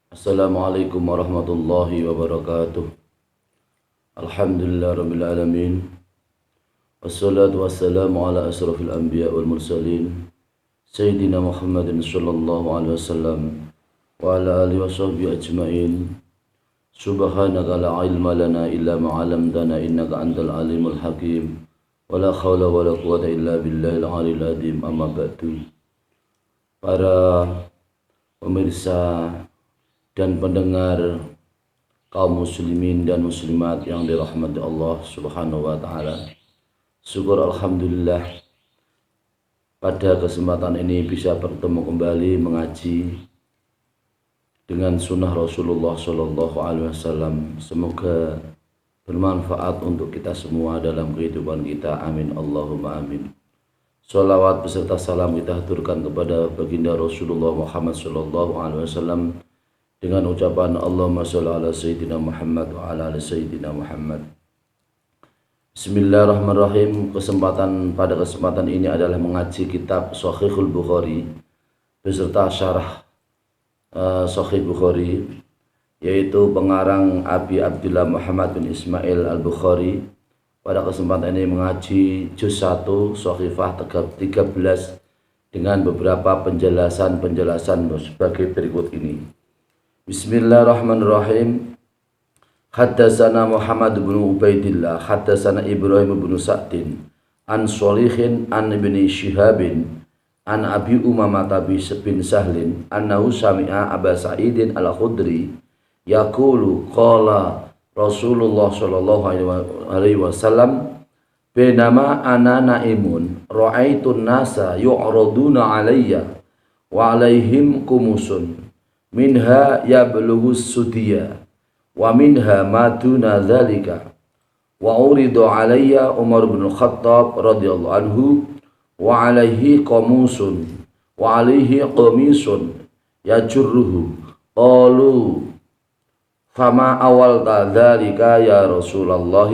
Assalamualaikum warahmatullahi wabarakatuh. Alhamdulillah rabbil alamin. Wassalatu wassalamu ala asrafil anbiya wal mursalin Sayyidina Muhammadin sallallahu alaihi wasallam wa ala alihi wa sahbihi ajma'in. Subhanaka la ilma lana illa ma 'allamtana innaka antal alimul hakim. Wa la hawla wa la quwwata illa billahil aliyil azim. Amma ba'du. Para pemirsa dan pendengar kaum muslimin dan muslimat yang dirahmati Allah Subhanahu wa taala. Syukur alhamdulillah pada kesempatan ini bisa bertemu kembali mengaji dengan sunnah Rasulullah sallallahu alaihi wasallam. Semoga bermanfaat untuk kita semua dalam kehidupan kita. Amin Allahumma amin. Shalawat beserta salam kita haturkan kepada baginda Rasulullah Muhammad sallallahu alaihi wasallam dengan ucapan Allahumma shalli ala sayyidina Muhammad wa ala ali sayyidina Muhammad. Bismillahirrahmanirrahim. Pada kesempatan ini adalah mengaji kitab Shahihul Bukhari beserta syarah Sahih Bukhari, yaitu pengarang Abi Abdullah Muhammad bin Ismail Al-Bukhari. Pada kesempatan ini mengaji juz 1 Shahifah 13 dengan beberapa penjelasan sebagai berikut ini. Bismillahirrahmanirrahim. Haddatsana Muhammad bin Ubaidillah, haddatsana Ibrahim bin Sa'din, an Shalihin an ibni Shihabin, an Abi Umamah bin Sahlin, annahu sami'a Aba Sa'idin al-Khudri yaqulu qala Rasulullah sallallahu alaihi wasallam, "Bainama ana naimun ra'aitun nasa yu'raduna alayya wa alaihim kumusun minha yablughus sudiyya wa minha ma duna dzalika wa uridu alayya Umar bin Khattab radhiyallahu anhu wa alaihi qamusun wa alaihi qamisun yajurruhu qalu fama awal dzalika ya Rasulullah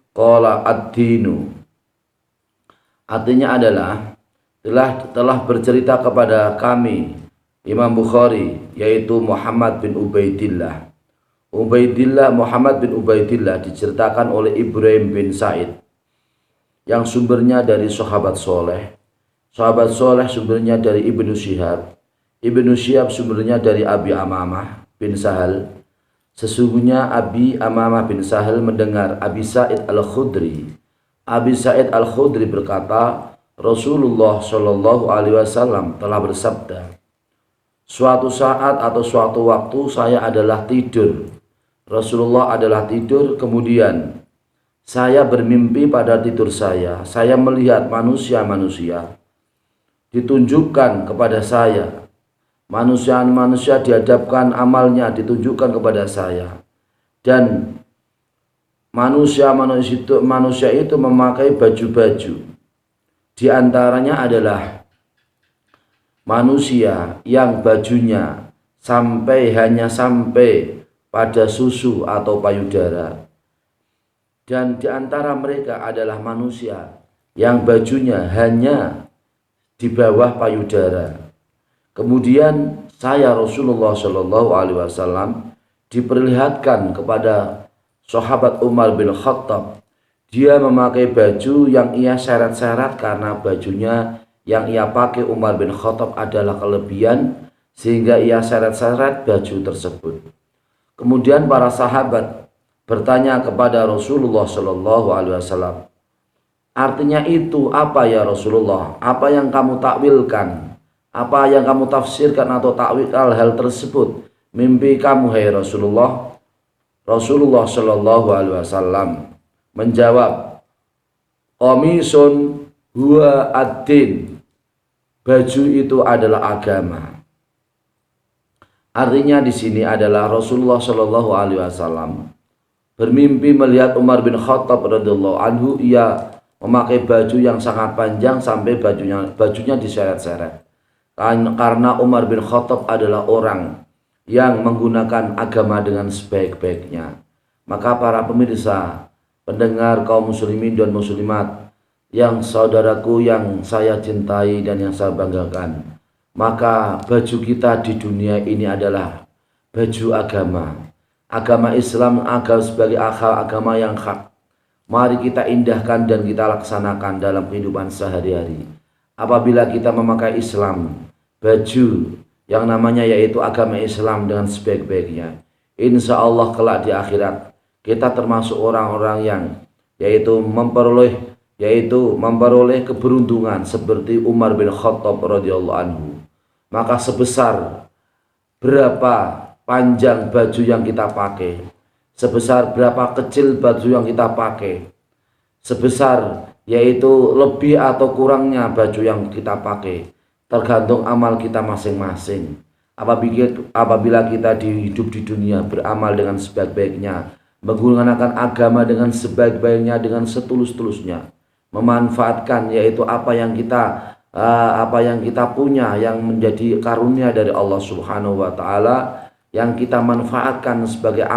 qala ad-dinu." Artinya adalah telah bercerita kepada kami Imam Bukhari, yaitu Muhammad bin Ubaidillah. Muhammad bin Ubaidillah diceritakan oleh Ibrahim bin Sa'id yang sumbernya dari sahabat soleh. Sahabat soleh sumbernya dari Ibnu Syihab. Ibnu Syihab sumbernya dari Abi Amamah bin Sahal. Sesungguhnya Abi Amamah bin Sahal mendengar Abi Sa'id Al-Khudri. Abi Sa'id Al-Khudri berkata, Rasulullah Shallallahu alaihi wasallam telah bersabda, "Suatu saat atau suatu waktu saya adalah tidur." Rasulullah adalah tidur, kemudian saya bermimpi pada tidur saya. Saya melihat manusia-manusia ditunjukkan kepada saya. Manusia dihadapkan amalnya ditunjukkan kepada saya. Dan manusia itu memakai baju-baju. Di antaranya adalah manusia yang bajunya hanya sampai pada susu atau payudara, dan di antara mereka adalah manusia yang bajunya hanya di bawah payudara. Kemudian saya Rasulullah Shallallahu alaihi wasallam diperlihatkan kepada sahabat Umar bin Khattab. Dia memakai baju yang ia seret-seret karena bajunya yang ia pakai Umar bin Khattab adalah kelebihan, sehingga ia seret-seret baju tersebut. Kemudian para sahabat bertanya kepada Rasulullah Shallallahu alaihi wasallam, "Artinya itu apa ya Rasulullah? Apa yang kamu takwilkan? Apa yang kamu tafsirkan atau takwil hal tersebut? Mimpi kamu hai Rasulullah?" Rasulullah Shallallahu alaihi wasallam menjawab, "Qamisun huwa ad-din." Baju itu adalah agama. Artinya di sini adalah Rasulullah Shallallahu alaihi wasallam bermimpi melihat Umar bin Khattab radhiyallahu anhu, ia memakai baju yang sangat panjang sampai bajunya diseret-seret. Karena Umar bin Khattab adalah orang yang menggunakan agama dengan sebaik-baiknya. Maka para pemirsa, pendengar kaum muslimin dan muslimat yang saudaraku yang saya cintai dan yang saya banggakan, maka baju kita di dunia ini adalah baju agama. Agama Islam sebagai agama yang hak. Mari kita indahkan dan kita laksanakan dalam kehidupan sehari-hari. Apabila kita memakai Islam, baju yang namanya yaitu agama Islam dengan sebaik-baiknya, insya Allah kelak di akhirat kita termasuk orang-orang yang yaitu memperoleh keberuntungan seperti Umar bin Khattab radhiyallahu anhu. Maka sebesar berapa panjang baju yang kita pakai, sebesar berapa kecil baju yang kita pakai, sebesar yaitu lebih atau kurangnya baju yang kita pakai, tergantung amal kita masing-masing. Apabila kita hidup di dunia beramal dengan sebaik-baiknya, menggunakan agama dengan sebaik-baiknya, dengan setulus-tulusnya, memanfaatkan yaitu apa yang kita punya yang menjadi karunia dari Allah Subhanahu wa taala, yang kita manfaatkan sebagai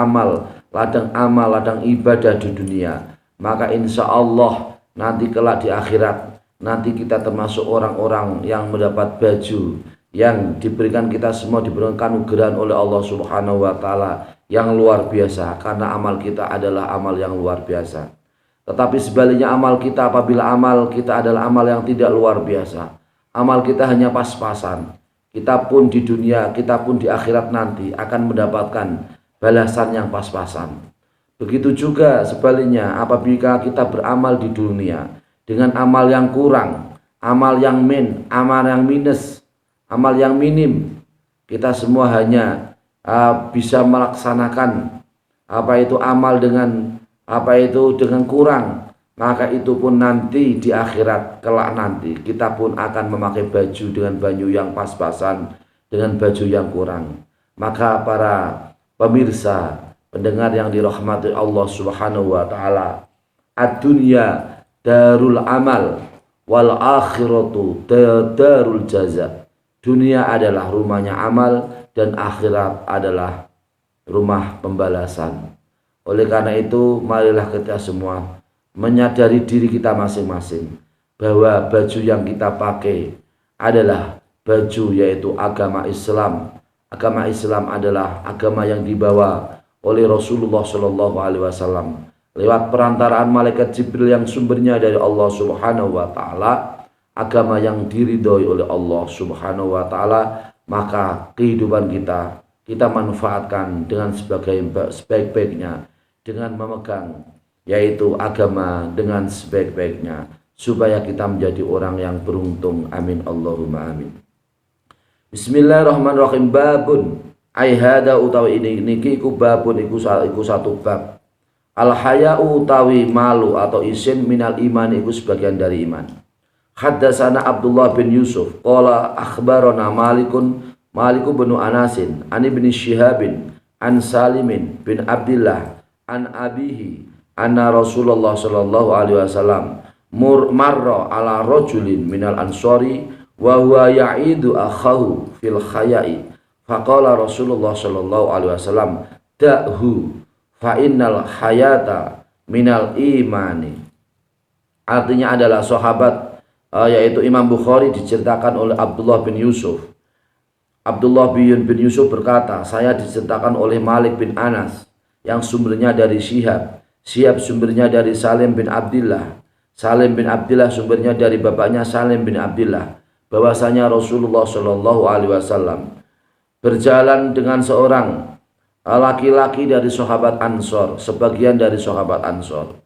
ladang ibadah di dunia, maka insya Allah nanti kelak di akhirat nanti kita termasuk orang-orang yang mendapat baju yang diberikan, kita semua diberikan anugerah oleh Allah Subhanahu wa taala yang luar biasa, karena amal kita adalah amal yang luar biasa. Tetapi sebaliknya apabila amal kita adalah amal yang tidak luar biasa, amal kita hanya pas-pasan, kita pun di dunia, kita pun di akhirat nanti akan mendapatkan balasan yang pas-pasan. Begitu juga sebaliknya, apabila kita beramal di dunia dengan amal yang kurang, amal yang minus, amal yang minim, kita semua hanya bisa melaksanakan amal dengan kurang, maka itu pun nanti di akhirat kelak nanti kita pun akan memakai baju dengan baju yang pas-pasan dengan baju yang kurang. Maka para pemirsa, pendengar yang dirahmati Allah Subhanahu wa taala, ad-dunya darul amal wal akhiratu darul jaza. Dunia adalah rumahnya amal dan akhirat adalah rumah pembalasan. Oleh karena itu, marilah kita semua menyadari diri kita masing-masing bahwa baju yang kita pakai adalah baju yaitu agama Islam. Agama Islam adalah agama yang dibawa oleh Rasulullah Shallallahu Alaihi Wasallam lewat perantaraan malaikat Jibril yang sumbernya dari Allah Subhanahu Wa Taala. Agama yang diridhoi oleh Allah Subhanahu Wa Taala, maka kehidupan kita manfaatkan dengan sebaik-baiknya, dengan memegang yaitu agama dengan sebaik-baiknya, supaya kita menjadi orang yang beruntung. Amin Allahumma amin. Bismillahirrahmanirrahim. Babun ai hada utawi niki iku babun iku satu bab. Al haya'u utawi malu atau isin minal iman iku sebagian dari iman. Haddatsana Abdullah bin Yusuf qala akhbarana Maliku bin Anasin an ibni Syihabin an Salimin bin Abdillah an abihi anna Rasulullah sallallahu alaihi wasallam marra ala rajulin minal ansori wa huwa ya'idu akhahu fil khaya'i faqala Rasulullah sallallahu alaihi wasallam da'hu fa innal hayata minal imani. Artinya adalah sahabat yaitu Imam Bukhari diceritakan oleh Abdullah bin Yusuf. Abdullah bin Yusuf berkata, saya diceritakan oleh Malik bin Anas yang sumbernya dari Syihab sumbernya dari Salim bin Abdillah sumbernya dari bapaknya Salim bin Abdillah, bahwasanya Rasulullah Shallallahu Alaihi Wasallam berjalan dengan seorang laki-laki dari sahabat Ansor, sebagian dari sahabat Ansor,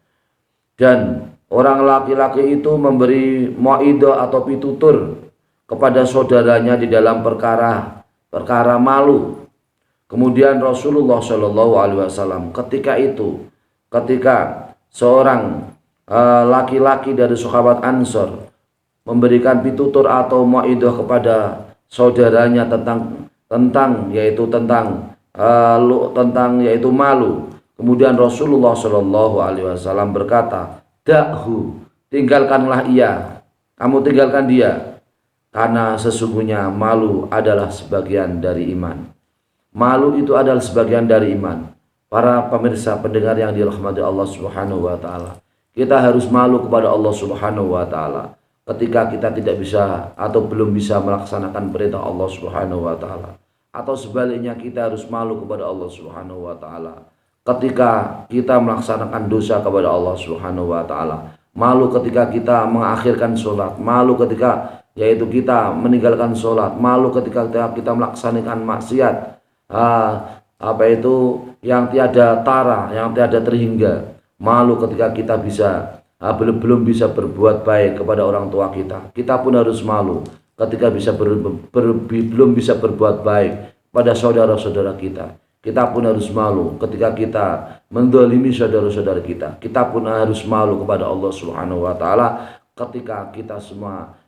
dan orang laki-laki itu memberi mau'idah atau pitutur kepada saudaranya di dalam perkara malu. Kemudian Rasulullah Shallallahu Alaihi Wasallam ketika seorang laki-laki dari sahabat Ansor memberikan pitutur atau mau'idah kepada saudaranya tentang malu. Kemudian Rasulullah Shallallahu Alaihi Wasallam berkata, da'hu, tinggalkanlah dia, karena sesungguhnya malu adalah sebagian dari iman. Malu itu adalah sebagian dari iman. Para pemirsa pendengar yang dirahmati Allah Subhanahu wa taala, kita harus malu kepada Allah Subhanahu wa taala ketika kita tidak bisa atau belum bisa melaksanakan perintah Allah Subhanahu wa taala. atau sebaliknya kita harus malu kepada Allah Subhanahu wa taala ketika kita melaksanakan dosa kepada Allah Subhanahu wa taala, malu ketika kita mengakhirkan sholat, malu ketika yaitu kita meninggalkan sholat, malu ketika kita melaksanakan maksiat apa itu yang tiada tara, yang tiada terhingga, malu ketika kita belum bisa berbuat baik kepada orang tua kita pun harus malu ketika belum bisa berbuat baik pada saudara-saudara kita pun harus malu ketika kita mendolimi saudara-saudara kita pun harus malu kepada Allah Subhanahu wa taala ketika kita semua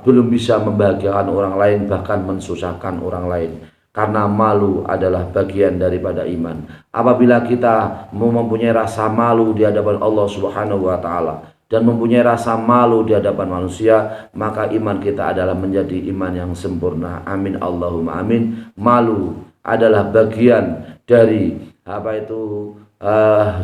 belum bisa membahagiakan orang lain, bahkan mensusahkan orang lain. Karena malu adalah bagian daripada iman. Apabila kita mempunyai rasa malu di hadapan Allah Subhanahu wa taala dan mempunyai rasa malu di hadapan manusia, maka iman kita adalah menjadi iman yang sempurna. Amin Allahumma amin. Malu adalah bagian dari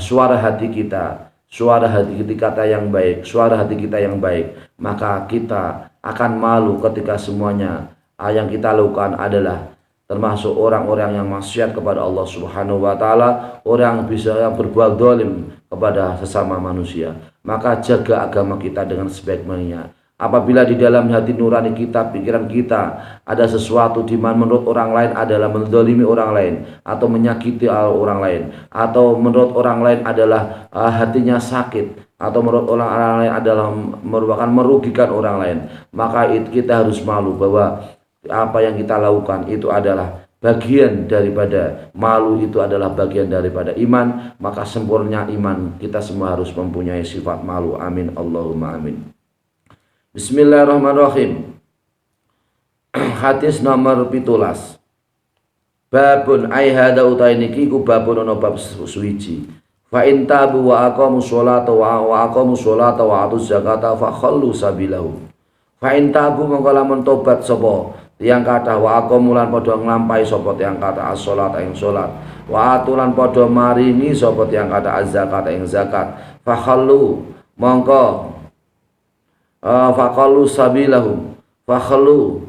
suara hati kita. Suara hati kita yang baik, suara hati kita yang baik, maka kita akan malu ketika semuanya yang kita lakukan adalah termasuk orang-orang yang maksiat kepada Allah Subhanahu wa taala, orang yang berbuat zalim kepada sesama manusia. Maka jaga agama kita dengan sebaik-baiknya. Apabila di dalam hati nurani kita, pikiran kita ada sesuatu di mana menurut orang lain adalah menzalimi orang lain atau menyakiti orang lain, atau menurut orang lain adalah hatinya sakit, atau menurut orang lain adalah merupakan merugikan orang lain, maka kita harus malu bahwa apa yang kita lakukan itu adalah bagian daripada malu, itu adalah bagian daripada iman. Maka sempurna iman kita semua harus mempunyai sifat malu. Amin Allahumma amin. Bismillahirrahmanirrahim. Hadis nomor 17. Babun ai hada utai niki ku babun ono bab suwiji. Fa in tabu wa aqamu sholata wa aqamu sholata wa atuz zakata fa khallu sabilahu. Fa in tabu mongko lamun tobat sapa tiyang kathah wa aqamu lan padha nglampahi sapa tiyang kathah as-sholata ing salat wa atulan padha maringi sapa tiyang kathah az-zakata ing zakat fa khallu mongko faqalu sabilahum fakhallu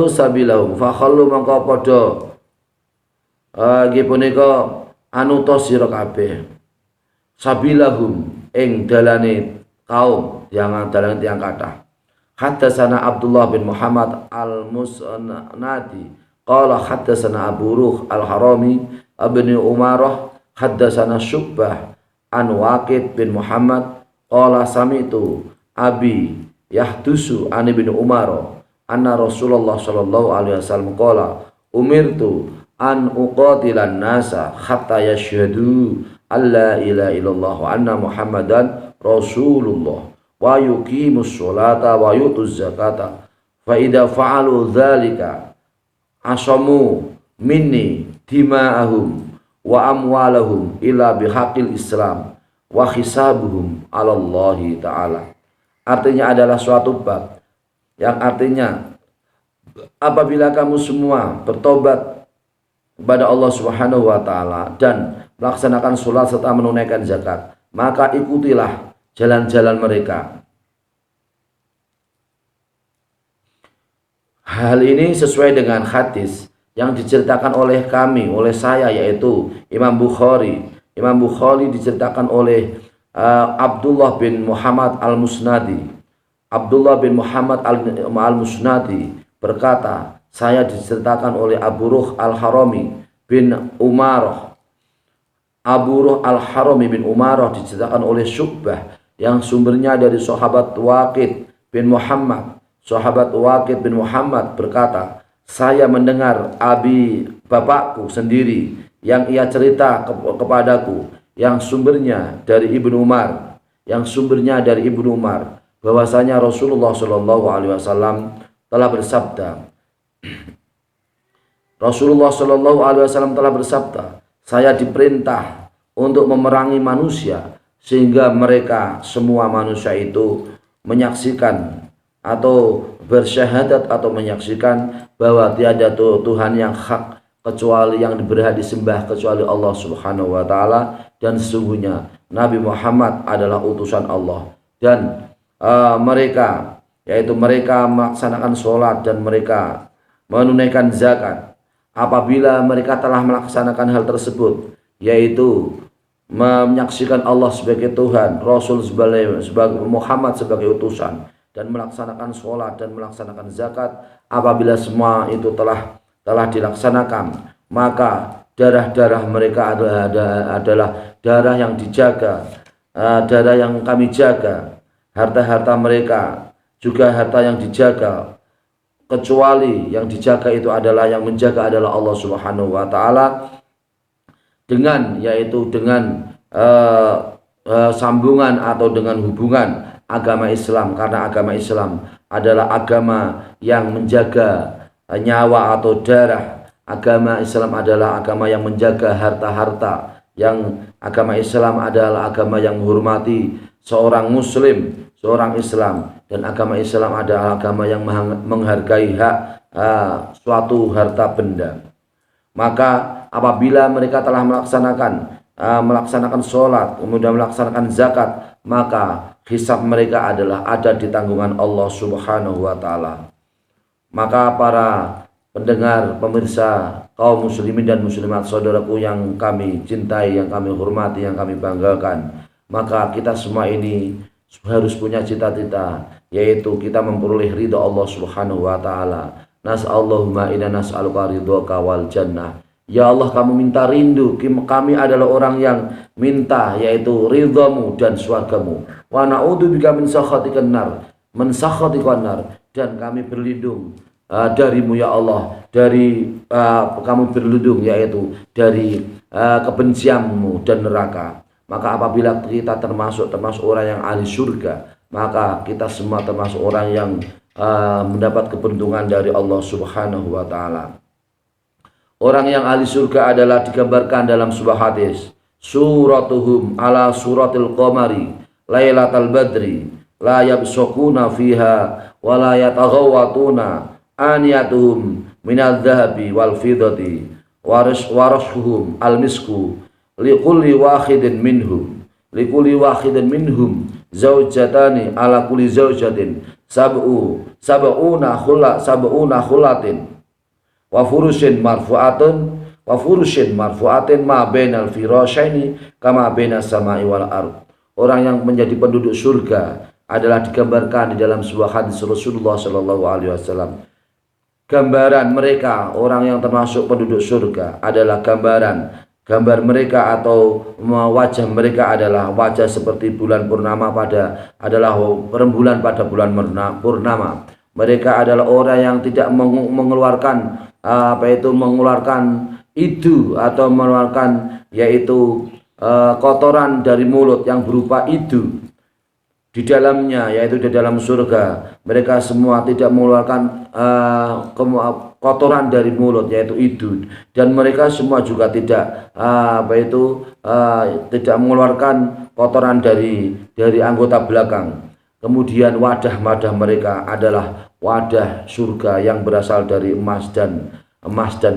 sabilahum fakhallu mongko padha nggih punika anuta sira kabeh sabilahum ing dalane kaum yang dalane tiyang kathah. Haddatsana Abdullah bin Muhammad al-Musnadi qala haddatsana Abu Ruh al-Harami ibn Umarah haddatsana Syu'bah an Waqid bin Muhammad qala sami'tu abi yahdusu an ibn Umar anna Rasulullah sallallahu alaihi wasallam qala umirtu an uqatilan nasa hatta yashhadu alla ilaha illallah wa anna Muhammadan Rasulullah wa yuqimus sholata wa yutuz zakata fa idza fa'alu dzalika asamu minni dima'ahum wa amwalahum ila bihaqil Islam wa hisabuhum 'ala Allah taala. Artinya adalah suatu bab yang artinya apabila kamu semua bertobat kepada Allah Subhanahu wa taala dan melaksanakan salat serta menunaikan zakat, maka ikutilah jalan-jalan mereka. Hal ini sesuai dengan hadis yang diceritakan oleh saya yaitu Imam Bukhari. Imam Bukhari diceritakan oleh Abdullah bin Muhammad al-Musnadi. Abdullah bin Muhammad al-Musnadi berkata, saya diceritakan oleh Abu Ruh al-Harami bin Umarah. Abu Ruh al-Harami bin Umarah diceritakan oleh Syu'bah yang sumbernya dari sahabat Waqid bin Muhammad. Sahabat Waqid bin Muhammad berkata, saya mendengar bapakku sendiri yang ia cerita kepadaku yang sumbernya dari Ibnu Umar bahwasanya Rasulullah Shallallahu alaihi wasallam telah bersabda. Rasulullah Shallallahu alaihi wasallam telah bersabda, saya diperintah untuk memerangi manusia sehingga mereka semua manusia itu menyaksikan atau bersyahadat atau menyaksikan bahwa tiada Tuhan yang hak kecuali yang berhak disembah kecuali Allah Subhanahu wa taala, dan sesungguhnya Nabi Muhammad adalah utusan Allah, dan mereka yaitu mereka melaksanakan sholat dan mereka menunaikan zakat. Apabila mereka telah melaksanakan hal tersebut, yaitu menyaksikan Allah sebagai Tuhan, Rasul sebagai Muhammad sebagai utusan, dan melaksanakan sholat dan melaksanakan zakat, apabila semua itu telah dilaksanakan, maka darah-darah mereka adalah darah yang dijaga, darah yang kami jaga, harta-harta mereka juga harta yang dijaga, kecuali yang dijaga itu adalah yang menjaga adalah Allah Subhanahu wa taala dengan sambungan atau dengan hubungan agama Islam, karena agama Islam adalah agama yang menjaga nyawa atau darah. Agama Islam adalah agama yang menjaga harta-harta, yang agama Islam adalah agama yang menghormati seorang muslim, seorang Islam, dan agama Islam adalah agama yang menghargai hak suatu harta benda. Maka apabila mereka telah melaksanakan sholat, kemudian melaksanakan zakat, maka hisab mereka adalah ada di tanggungan Allah Subhanahu wa taala. Maka para pendengar, pemirsa, kaum muslimin dan muslimat, saudaraku yang kami cintai, yang kami hormati, yang kami banggakan, maka kita semua ini harus punya cita-cita, yaitu kita memperoleh ridha Allah Subhanahu wa taala. Nas'allahumma inna nas'aluka ridhaka wal jannah. Ya Allah, kami minta rindu, kami adalah orang yang minta yaitu ridhamu dan surgamu. Wa na'udzubika min sakhatikan nar, dan kami berlindung darimu ya Allah, dari kami berlindung yaitu dari kebencianmu dan neraka. Maka apabila kita termasuk orang yang ahli surga, maka kita semua termasuk orang yang mendapat keberuntungan dari Allah Subhanahu wa taala. Orang yang ahli surga adalah digambarkan dalam sebuah hadis, suratuhum ala suratil qamari lailatal badri la yabsukuna fiha wa la yataghawatuna aniyatuhum minadh dhahabi wal fiddati warashuhum al misku likulli wahidin minhum zaujatani ala kulli zaujatin sab'una khulatin wa furushin marfu'atin ma bainal firasyaini kama bainas sama'i wal ard. Orang yang menjadi penduduk surga adalah digambarkan di dalam sebuah hadis Rasulullah sallallahu alaihi wasallam. Gambaran mereka, orang yang termasuk penduduk surga, adalah gambar mereka atau wajah mereka adalah wajah seperti bulan purnama adalah rembulan pada bulan purnama. Mereka adalah orang yang tidak mengeluarkan idu atau mengeluarkan yaitu kotoran dari mulut yang berupa idu di dalamnya, yaitu di dalam surga. Mereka semua tidak mengeluarkan kotoran dari mulut yaitu idu, dan mereka semua juga tidak tidak mengeluarkan kotoran dari anggota belakang. Kemudian wadah mereka adalah wadah surga yang berasal dari emas dan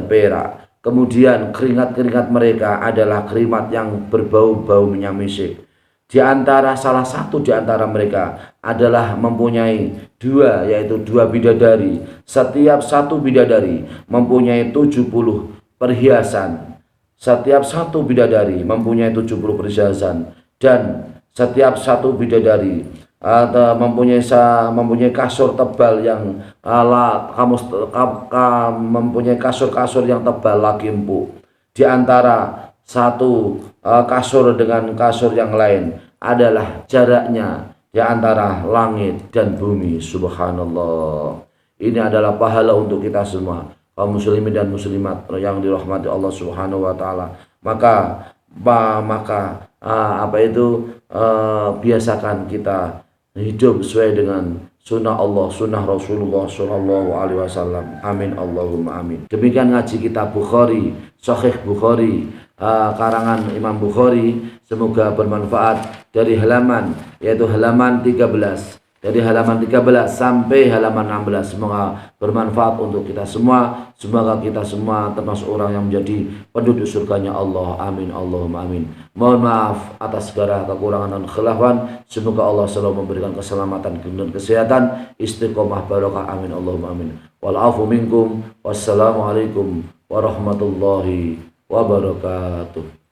perak. Kemudian keringat mereka adalah keringat yang berbau-bau minyak misik. Salah satu di antara mereka adalah mempunyai yaitu dua bidadari. Setiap satu bidadari mempunyai 70 perhiasan. Setiap satu bidadari mempunyai 70 perhiasan, dan setiap satu bidadari mempunyai kasur tebal yang mempunyai kasur yang tebal lagi empuk. Di antara satu kasur dengan kasur yang lain adalah jaraknya di antara langit dan bumi. Subhanallah. Ini adalah pahala untuk kita semua, kaum muslimin dan muslimat yang dirahmati Allah Subhanahu wa taala. Maka biasakan kita hidup sesuai dengan sunnah Allah, sunnah Rasulullah Shallallahu Alaihi Wasallam. Amin Allahumma amin. Demikian ngaji kitab Bukhari, Sahih Bukhari, karangan Imam Bukhari. Semoga bermanfaat dari halaman 13 dari halaman 13 sampai halaman 16. Semoga bermanfaat untuk kita semua. Semoga kita semua termasuk orang yang menjadi penduduk surganya Allah. Amin Allahumma amin. Mohon maaf atas segala kekurangan dan khilafan. Semoga Allah selalu memberikan keselamatan dan kesehatan, istiqomah barokah. Amin Allahumma amin. Wal afu minkum. Wassalamualaikum warahmatullahi wabarakatuh.